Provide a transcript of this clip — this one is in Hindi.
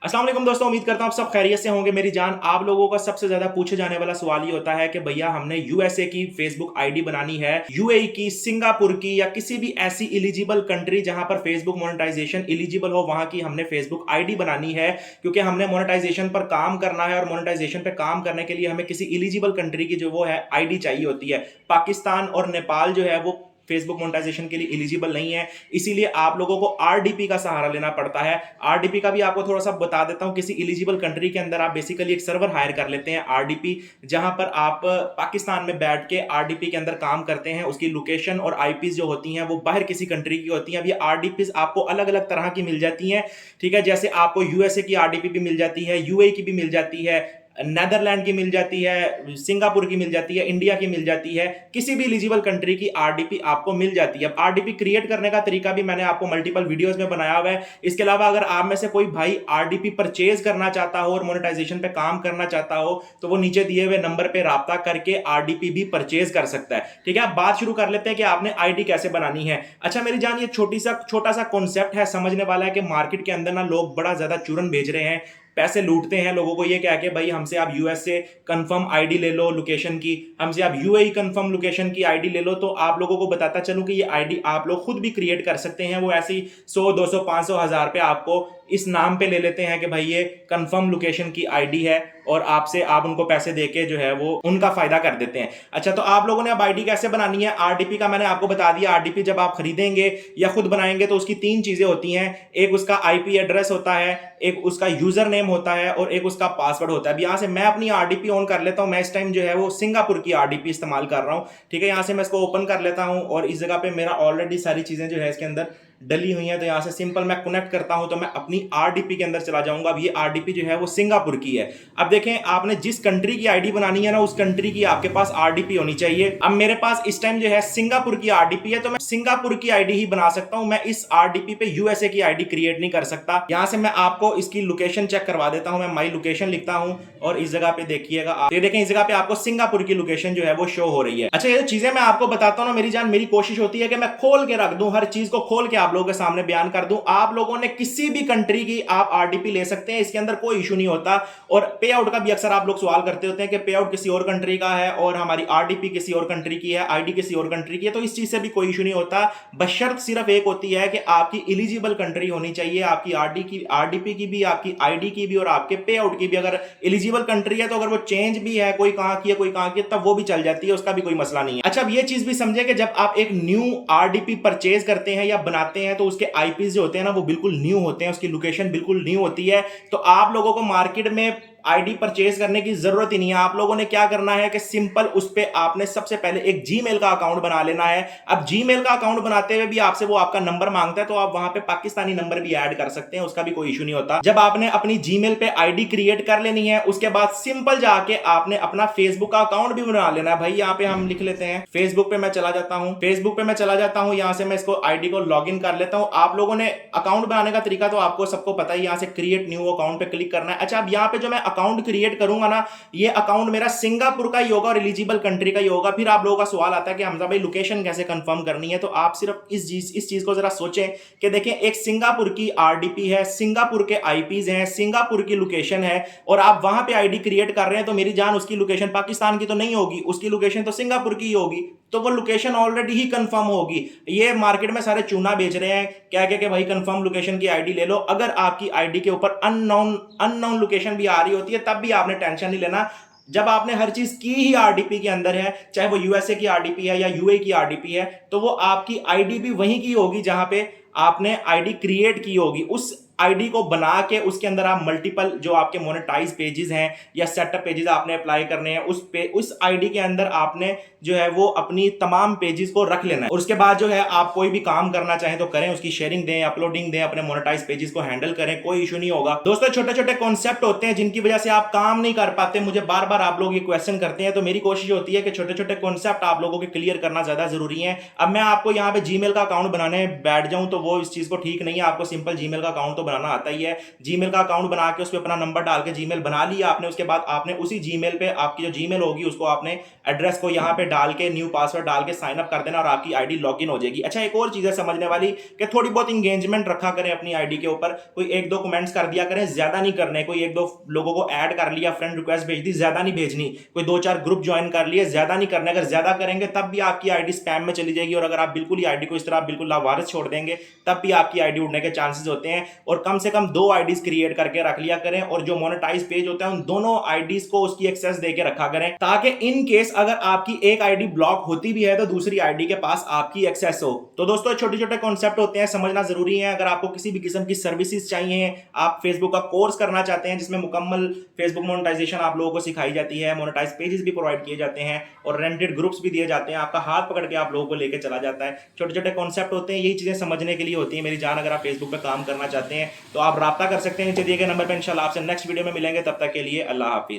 अस्सलाम वालेकुम दोस्तों, उम्मीद करता हूं आप सब खैरियत से होंगे। मेरी जान, आप लोगों का सबसे ज्यादा पूछे जाने वाला सवाल ये होता है कि भैया हमने यूएसए की फेसबुक आईडी बनानी है, यूएई की, सिंगापुर की या किसी भी ऐसी इलिजिबल कंट्री जहां पर फेसबुक मोनेटाइजेशन इलिजिबल हो, वहां की हमने फेसबुक आईडी बनानी है। क्योंकि हमने मोनेटाइजेशन पर काम करना है और मोनेटाइजेशन पर काम करने के लिए हमें किसी इलिजिबल कंट्री की जो वो है आईडी चाहिए होती है। पाकिस्तान और नेपाल जो है वो फेसबुक मोनेटाइजेशन के लिए एलिजिबल नहीं है, इसीलिए आप लोगों को आरडीपी का सहारा लेना पड़ता है। आरडीपी का भी आपको थोड़ा सा बता देता हूं। किसी एलिजिबल कंट्री के अंदर आप बेसिकली एक सर्वर हायर कर लेते हैं आरडीपी, जहां पर आप पाकिस्तान में बैठ के आरडीपी के अंदर काम करते हैं। उसकी लोकेशन और आईपीज जो होती हैं वो बाहर किसी कंट्री की होती हैं। अब ये आरडीपीज आपको अलग अलग तरह की मिल जाती हैं, ठीक है। जैसे आपको यूएसए की आरडीपी भी मिल जाती है, यूएई की भी मिल जाती है, नेदरलैंड की मिल जाती है, सिंगापुर की मिल जाती है, इंडिया की मिल जाती है। किसी भी एलिजिबल कंट्री की आरडीपी आपको मिल जाती है। अब आरडीपी क्रिएट करने का तरीका भी मैंने आपको मल्टीपल वीडियोस में बनाया हुआ है। इसके अलावा अगर आप में से कोई भाई आरडीपी परचेज करना चाहता हो और मोनेटाइजेशन पे काम करना चाहता हो, तो वो नीचे दिए हुए नंबर पे राब्ता करके आरडीपी भी परचेज कर सकता है, ठीक है। अब बात शुरू कर लेते हैं कि आपने आईडी कैसे बनानी है। अच्छा मेरी जान, ये छोटा सा कॉन्सेप्ट है, समझने वाला है कि मार्केट के अंदर ना लोग बड़ा ज्यादा चूरन भेज रहे हैं, पैसे लूटते हैं लोगों को ये कह के भाई हमसे आप यूएस से कंफर्म आईडी ले लो लोकेशन की, हमसे आप यूएई कंफर्म लोकेशन की आईडी ले लो। तो आप लोगों को बताता चलूं कि ये आईडी आप लोग खुद भी क्रिएट कर सकते हैं। वो ऐसी 100 200 500 1000 पे आपको इस नाम पे ले लेते हैं कि भाई ये कंफर्म लोकेशन की आईडी है, और आपसे आप उनको पैसे देके जो है वो उनका फायदा कर देते हैं। अच्छा, तो आप लोगों ने अब आईडी कैसे बनानी है। आरडीपी का मैंने आपको बता दिया। आरडीपी जब आप खरीदेंगे या खुद बनाएंगे तो उसकी तीन चीजें होती हैं। एक उसका आईपी एड्रेस होता है, एक उसका यूजर नेम होता है और एक उसका पासवर्ड होता है। अब यहां से मैं अपनी आरडीपी ऑन कर लेता हूं। मैं इस टाइम जो है वो सिंगापुर की आरडीपी इस्तेमाल कर रहा हूं, ठीक है। यहां से मैं इसको ओपन कर लेता हूं और इस जगह पे मेरा ऑलरेडी सारी चीजें जो है इसके अंदर डली हुई है। तो यहां से सिंपल मैं कनेक्ट करता हूं, तो मैं अपनी आरडीपी के अंदर चला जाऊंगा। अब ये आरडीपी जो है वो सिंगापुर की है। अब देखें, आपने जिस कंट्री की आईडी बनानी है ना, उस कंट्री की आपके पास आरडीपी होनी चाहिए। अब मेरे पास इस टाइम जो है सिंगापुर की आरडीपी है, तो मैं सिंगापुर की आईडी ही बना सकता हूं। मैं इस आरडीपी पे यूएसए की आईडी क्रिएट नहीं कर सकता। यहां से मैं आपको इसकी लोकेशन चेक करवा देता हूं। मैं माई लोकेशन लिखता हूं और इस जगह पे देखिएगा आप, ये देखें इस जगह पे आपको सिंगापुर की लोकेशन जो है वो शो हो रही है। अच्छा, ये चीजें मैं आपको बताता हूं ना मेरी जान, मेरी कोशिश होती है कि मैं खोल के रख दूं, हर चीज को खोल के आप लोगों के सामने बयान कर दूं। आप लोगों ने किसी भी कंट्री की आप आरडीपी ले सकते हैं, इसके अंदर कोई इशू नहीं होता। और पे आउट का भी अक्सर आप लोग सवाल करते होते हैं कि पे आउट किसी और कंट्री का है और हमारी आरडीपी किसी और कंट्री की है, आईडी किसी और कंट्री की है, तो इस चीज से भी कोई इशू नहीं होता। बशर्त सिर्फ एक होती है कि आपकी एलिजिबल कंट्री होनी चाहिए। आपकी आरडीपी की भी, आपकी आईडी की भी और आपके पे आउट की भी अगर एलिजिबल कंट्री है, तो अगर वो चेंज भी है, कोई कहां की है कोई कहां की है, तब वो भी चल जाती है, उसका भी कोई मसला नहीं है। अच्छा, अब ये चीज भी समझे कि जब आप एक न्यू आरडीपी परचेज करते हैं या बनाते हैं, तो उसके आईपी जो होते हैं ना वो बिल्कुल न्यू होते हैं, उसकी लोकेशन बिल्कुल न्यू होती है। तो आप लोगों को मार्केट में आईडी परचेज करने की जरूरत ही नहीं है। आप लोगों ने क्या करना है कि सिंपल उस पे आपने सबसे पहले एक जीमेल का अकाउंट बना लेना है। अब जीमेल का अकाउंट बनाते हुए भी आपसे वो आपका नंबर मांगता है, तो आप वहां पे पाकिस्तानी नंबर भी ऐड कर सकते हैं, उसका भी कोई इशू नहीं होता। जब आपने अपनी जीमेल पे आईडी क्रिएट कर लेनी है, उसके बाद सिंपल जाके आपने अपना फेसबुक का अकाउंट भी बना लेना है। भाई यहाँ पे हम लिख लेते हैं, फेसबुक पे मैं चला जाता हूं, यहां से मैं इसको आईडी को लॉग इन कर लेता हूं। आप लोगों ने अकाउंट बनाने का तरीका तो आपको सबको पता है, यहां से क्रिएट न्यू अकाउंट पे क्लिक करना है। अच्छा, अब यहाँ पे जो मैं अकाउंट क्रिएट करूंगा ना, ये अकाउंट मेरा सिंगापुर का ही होगा और एलिजिबल कंट्री का ही होगा। फिर आप लोगों का सवाल आता है कि हमजा भाई लोकेशन कैसे कंफर्म करनी है। तो आप सिर्फ इस चीज को जरा सोचें कि देखें, एक सिंगापुर की आरडीपी है, सिंगापुर के आईपीज हैं, सिंगापुर की लोकेशन है, और आप वहां पे आईडी क्रिएट कर रहे हैं, तो मेरी जान उसकी लोकेशन पाकिस्तान की तो नहीं होगी, उसकी लोकेशन तो सिंगापुर की ही होगी। तो वो लोकेशन ऑलरेडी ही कंफर्म होगी। ये मार्केट में सारे चूना बेच रहे हैं क्या क्या कि भाई कंफर्म लोकेशन की आईडी ले लो। अगर आपकी आईडी के ऊपर अननोन लोकेशन भी आ रही होती है, तब भी आपने टेंशन नहीं लेना। जब आपने हर चीज की ही आरडीपी के अंदर है, चाहे वो यूएसए की आरडीपी है या यूए की आरडीपी है, तो वो आपकी आईडी भी वहीं की होगी जहां पे आपने आईडी क्रिएट की होगी। उस आईडी को बना के उसके अंदर आप मल्टीपल जो आपके मोनेटाइज पेजेस हैं या सेटअप पेजेस आपने अप्लाई करने हैं, उस आईडी के अंदर आपने जो है वो अपनी तमाम पेजेस को रख लेना है। और उसके बाद जो है आप कोई भी काम करना चाहें तो करें, उसकी शेयरिंग दें, अपलोडिंग दें, अपने मोनेटाइज पेजेस को हैंडल करें, कोई इशू नहीं होगा। दोस्तों, छोटे छोटे कॉन्सेप्ट होते हैं जिनकी वजह से आप काम नहीं कर पाते। मुझे बार बार आप लोग ये क्वेश्चन करते हैं, तो मेरी कोशिश होती है कि छोटे छोटे कॉन्सेप्ट आप लोगों के क्लियर करना ज्यादा जरूरी है। अब मैं आपको यहाँ पे जीमेल का अकाउंट बनाने बैठ जाऊं तो वो इस चीज को ठीक नहीं है। आपको सिंपल जीमेल का अकाउंट तो बनाना आता ही है। जीमेल का अकाउंट बना के उस पर अपना नंबर डाल के जीमेल बना लिया आपने, उसके बाद आपने उसी जीमेल पे आपकी जो जीमेल होगी उसको आपने एड्रेस को यहाँ पे डाल के न्यू पासवर्ड डाल के साइन अप कर देना और आपकी आईडी लॉगिन हो जाएगी। अच्छा, एक और चीज है समझने वाली कि थोड़ी बहुत इंगेजमेंट रखा करें अपनी आईडी के ऊपर, कोई एक दो कमेंट्स कर दिया करें, ज्यादा नहीं करने। कोई एक दो लोगों को ऐड कर लिया, फ्रेंड रिक्वेस्ट भेज दी, ज्यादा नहीं भेजनी। कोई दो चार ग्रुप ज्वाइन कर लिए, ज्यादा नहीं करने। अगर ज्यादा करेंगे तब भी आपकी आईडी स्पैम में चली जाएगी, और अगर आप बिल्कुल ही आईडी को इस तरह बिल्कुल लावारिस छोड़ देंगे तब भी आपकी आईडी उड़ने के चांसेस होते हैं। और कम से कम 2 आईडीज क्रिएट करके रख लिया करें, और जो मोनेटाइज पेज होता है उन दोनों आईडीज को उसकी एक्सेस देके रखा करें, ताकि इन केस अगर आपकी एक आईडी ब्लॉक होती भी है तो दूसरी आईडी के पास आपकी एक्सेस हो। तो दोस्तों छोटे छोटे कॉन्सेप्ट होते हैं, समझना जरूरी है। अगर आपको किसी भी किस्म की सर्विसेज चाहिए, आप फेसबुक का कोर्स करना चाहते हैं जिसमें मुकम्मल फेसबुक मोनेटाइजेशन आप लोगों को सिखाई जाती है, मोनेटाइज पेजेस भी प्रोवाइड किए जाते हैं और रेंटेड ग्रुप्स भी दिए जाते हैं, आपका हाथ पकड़ के आप लोगों को लेकर चला जाता है। छोटे छोटे कॉन्सेप्ट होते हैं, यही चीजें समझने के लिए होती है मेरी जान। अगर आप फेसबुक पे काम करना चाहते हैं तो आप राब्ता कर सकते हैं नीचे दिए गए नंबर पर। इंशाल्लाह आपसे नेक्स्ट वीडियो में मिलेंगे, तब तक के लिए अल्लाह हाफिज।